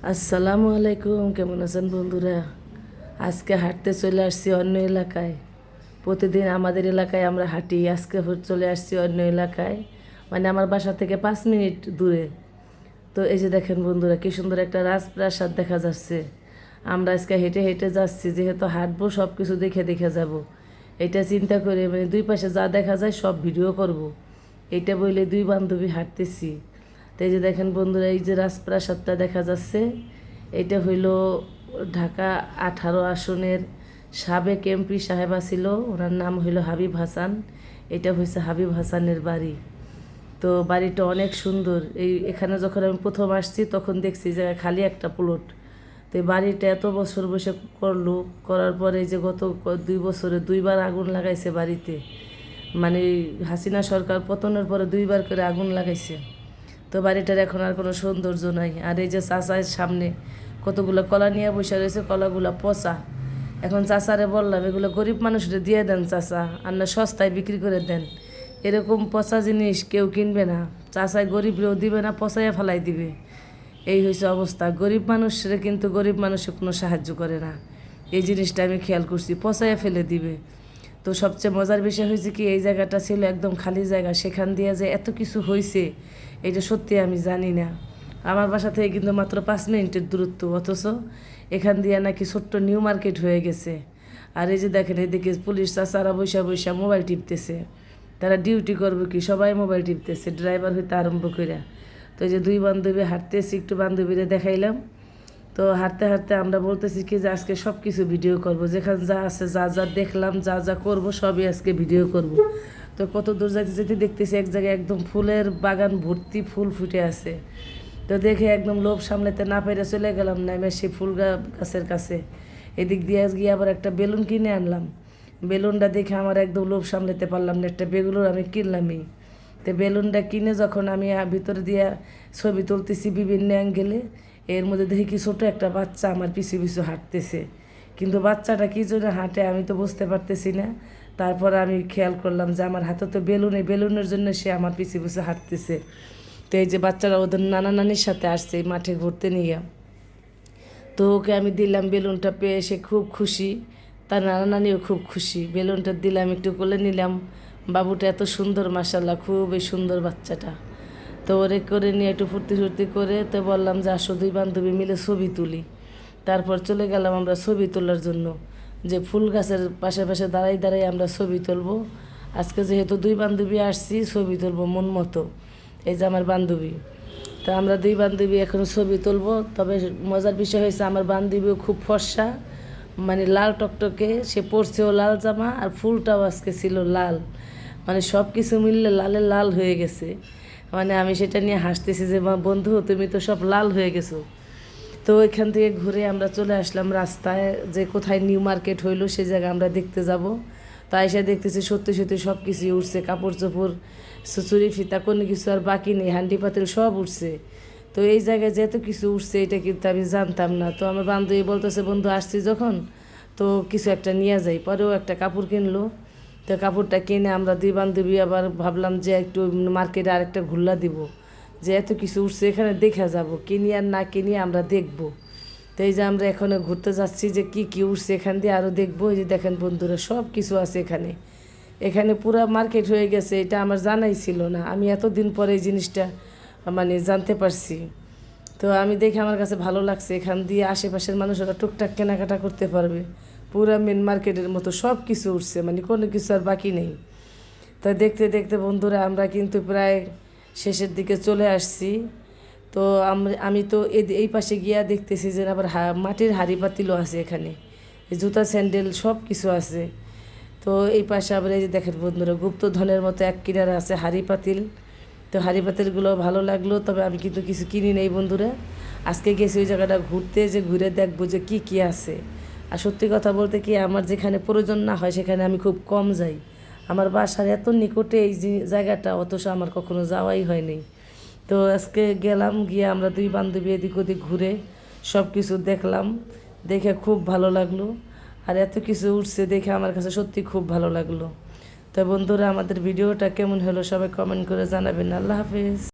আসসালামু আলাইকুম, কেমন আছেন বন্ধুরা? আজকে হাঁটতে চলে আসছি অন্য এলাকায়। প্রতিদিন আমাদের এলাকায় আমরা হাঁটি, আজকে চলে আসছি অন্য এলাকায়, মানে আমার বাসা থেকে 5 মিনিট দূরে। তো এই যে দেখেন বন্ধুরা, কি সুন্দর একটা রাজপ্রাসাদ দেখা যাচ্ছে। আমরা আজকে হেঁটে হেঁটে যাচ্ছি, যেহেতু হাঁটবো সব কিছু দেখে দেখে যাব। এটা চিন্তা করে মানে দুই পাশে যা দেখা যায় সব ভিডিও করব। এটা বলে দুই বান্ধবী হাঁটতেছি। তো এই যে দেখেন বন্ধুরা, এই যে রাজপ্রাসাদটা দেখা যাচ্ছে, এটা হইল ঢাকা 18 আসনের সাবেক এমপি সাহেবা ছিল, ওনার নাম হইল হাবিব হাসান। এটা হয়েছে হাবিব হাসানের বাড়ি। তো বাড়িটা অনেক সুন্দর। এখানে যখন আমি প্রথম আসছি তখন দেখছি যে খালি একটা প্লট। তো এই বাড়িটা এত বছর বসে করলো, করার পরে যে গত 2 বছরে 2বার আগুন লাগাইছে বাড়িতে। মানে হাসিনা সরকার পতনের পরে 2বার করে আগুন লাগাইছে। তো বাড়িটার এখন আর কোনো সৌন্দর্য নাই। আর এই যে চাচার সামনে কতগুলো কলা নিয়ে বসে রয়েছে, কলাগুলো পচা। এখন চাচারে বললাম, এগুলো গরিব মানুষরে দিয়ে দেন চাচা, আর না সস্তায় বিক্রি করে দেন। এরকম পচা জিনিস কেউ কিনবে না। চাচাই গরিবরেও দিবে না, পচাইয়া ফেলাই দিবে। এই হয়েছে অবস্থা। গরিব মানুষরে কিন্তু গরিব মানুষে কোনো সাহায্য করে না। এই জিনিসটা আমি খেয়াল করছি, পচাইয়া ফেলে দিবে। তো সবচেয়ে মজার বিষয় হয়েছে কি, এই জায়গাটা ছিল একদম খালি জায়গা, সেখান দিয়ে যে এত কিছু হয়েছে এটা সত্যি আমি জানি না। আমার বাসা থেকে কিন্তু মাত্র 5 মিনিটের দূরত্ব, অথচ এখান দিয়ে নাকি ছোট্ট নিউ মার্কেট হয়ে গেছে। আর এই যে দেখেন, এদিকে পুলিশ চাচারা বৈশা বৈশা মোবাইল টিপতেছে। তারা ডিউটি করবে কি, সবাই মোবাইল টিপতেছে, ড্রাইভার হইতে আরম্ভ করে। তো এই যে দুই বান্ধবী হাঁটতেছি, একটু বান্ধবীরে দেখাইলাম। তো হাঁটতে হাঁটতে আমরা বলতেছি কি যে আজকে সব কিছু ভিডিও করব, যেখানে যা আছে, যা যা দেখলাম, যা যা করব সবই আজকে ভিডিও করব। তো কত দূর যাইতে যেতে দেখতেছি এক জায়গায় একদম ফুলের বাগান ভর্তি, ফুল ফুটে আছে। তো দেখে একদম লোভ সামলাতে না পেরে চলে গেলাম নেমে সেই ফুল গাছের কাছে। এদিক দিয়ে গিয়ে আবার একটা বেলুন কিনে আনলাম। বেলুনটা দেখে আমার একদম লোভ সামলাতে পারলাম না, একটা বেলুন আমি কিনলামই। তো বেলুনটা কিনে যখন আমি ভিতরে দিয়ে ছবি তুলতেছি বিভিন্ন অ্যাঙ্গেলে, এর মধ্যে দেখি কি ছোটো একটা বাচ্চা আমার পিছু পিছু হাঁটতেছে। কিন্তু বাচ্চাটা কী জন্য হাঁটে আমি তো বুঝতে পারতেছি না। তারপর আমি খেয়াল করলাম যে আমার হাতে তো বেলুন, এই বেলুনের জন্য সে আমার পিছু পিছু হাঁটতেছে। তো এই যে বাচ্চারা ওদের নানা নানির সাথে আসছে এই মাঠে ঘুরতে নিয়ে। তো ওকে আমি দিলাম বেলুনটা, পেয়ে সে খুব খুশি, তার নানা নানিও খুব খুশি। বেলুনটা দিলাম, একটু কোলে নিলাম। বাবুটা এত সুন্দর, মাশাল্লাহ খুবই সুন্দর বাচ্চাটা। তো ওরে করে নিয়ে একটু ফুর্তি ফুর্তি করে তো বললাম যে আসো দুই বান্ধবী মিলে ছবি তুলি। তারপর চলে গেলাম আমরা ছবি তোলার জন্য, যে ফুল গাছের পাশে পাশে দাঁড়াই দাঁড়াই আমরা ছবি তুলবো। আজকে যেহেতু দুই বান্ধবী আসছি, ছবি তুলবো মন মতো। এই যে আমার বান্ধবী। তা আমরা দুই বান্ধবী এখন ছবি তুলবো। তবে মজার বিষয় হয়েছে, আমার বান্ধবীও খুব ফর্সা, মানে লাল টকটকে, সে পরছেও লাল জামা, আর ফুলটাও আজকে ছিল লাল। মানে সব কিছু মিললে লালে লাল হয়ে গেছে। মানে আমি সেটা নিয়ে হাসতেছি যে বন্ধু তুমি তো সব লাল হয়ে গেছো। তো ওইখান থেকে ঘুরে আমরা চলে আসলাম রাস্তায়, যে কোথায় নিউ মার্কেট হইলো সে জায়গা আমরা দেখতে যাব। তাই এসে দেখতেছি সত্যি সত্যি সব কিছুই উঠছে, কাপড় চোপড়, চুরি ফিতা, কোনো কিছু আর বাকি নেই, হান্ডি পাতিল সব উঠছে। তো এই জায়গায় যেহেতু কিছু উঠছে এটা কিন্তু আমি জানতাম না। তো আমার বান্ধবী বলতেছে বন্ধু আসছি যখন, তো কিছু একটা নিয়ে যাই। পরেও একটা কাপড় কিনলো। তো কাপড়টা কিনে আমরা দুই বান্ধবী আবার ভাবলাম যে একটু মার্কেটে আরেকটা ঘুরলা দিব, যে এত কিছু উঠছে এখানে দেখা যাব, কিনি আর না কিনি আমরা দেখব। তো এই যে আমরা এখানে ঘুরতে যাচ্ছি, যে কি কি উঠছে এখান দিয়ে আরও দেখবো। এই যে দেখেন বন্ধুরা, সব কিছু আছে এখানে। এখানে পুরা মার্কেট হয়ে গেছে, এটা আমার জানাই ছিল না। আমি এতদিন পরে এই জিনিসটা মানে জানতে পারছি। তো আমি দেখে আমার কাছে ভালো লাগছে, এখান দিয়ে আশেপাশের মানুষেরা টুকটাক কেনাকাটা করতে পারবে। পুরা মেন মার্কেটের মতো সব কিছু উঠছে, মানে কোনো কিছু আর বাকি নেই। তাই দেখতে দেখতে বন্ধুরা আমরা কিন্তু প্রায় শেষের দিকে চলে আসছি। তো আমি তো এই পাশে গিয়া দেখতেছি যে আবার মাটির হাঁড়ি পাতিলও আছে এখানে, জুতা স্যান্ডেল সব কিছু আছে। তো এই পাশে আবার এই যে দেখেন বন্ধুরা, গুপ্তধনের মতো এক কিনারে আছে হাঁড়ি পাতিল। তো হাঁড়ি পাতিলগুলো ভালো লাগলো, তবে আমি কিন্তু কিছু কিনি নেই বন্ধুরা। আজকে গেছি ওই জায়গাটা ঘুরতে, যে ঘুরে দেখবো যে কি কি আছে। আর সত্যি কথা বলতে কি, আমার যেখানে প্রয়োজন না হয় সেখানে আমি খুব কম যাই। আমার বাসার এত নিকটে এই জায়গাটা, অথচ আমার কখনো যাওয়াই হয়নি। তো আজকে গেলাম, গিয়ে আমরা দুই বান্ধবী এদিক ওদিক ঘুরে সব কিছু দেখলাম। দেখে খুব ভালো লাগলো। আর এত কিছু উঠছে দেখে আমার কাছে সত্যি খুব ভালো লাগলো। তো বন্ধুরা, আমাদের ভিডিওটা কেমন হলো সবাই কমেন্ট করে জানাবেন। আল্লাহ হাফেজ।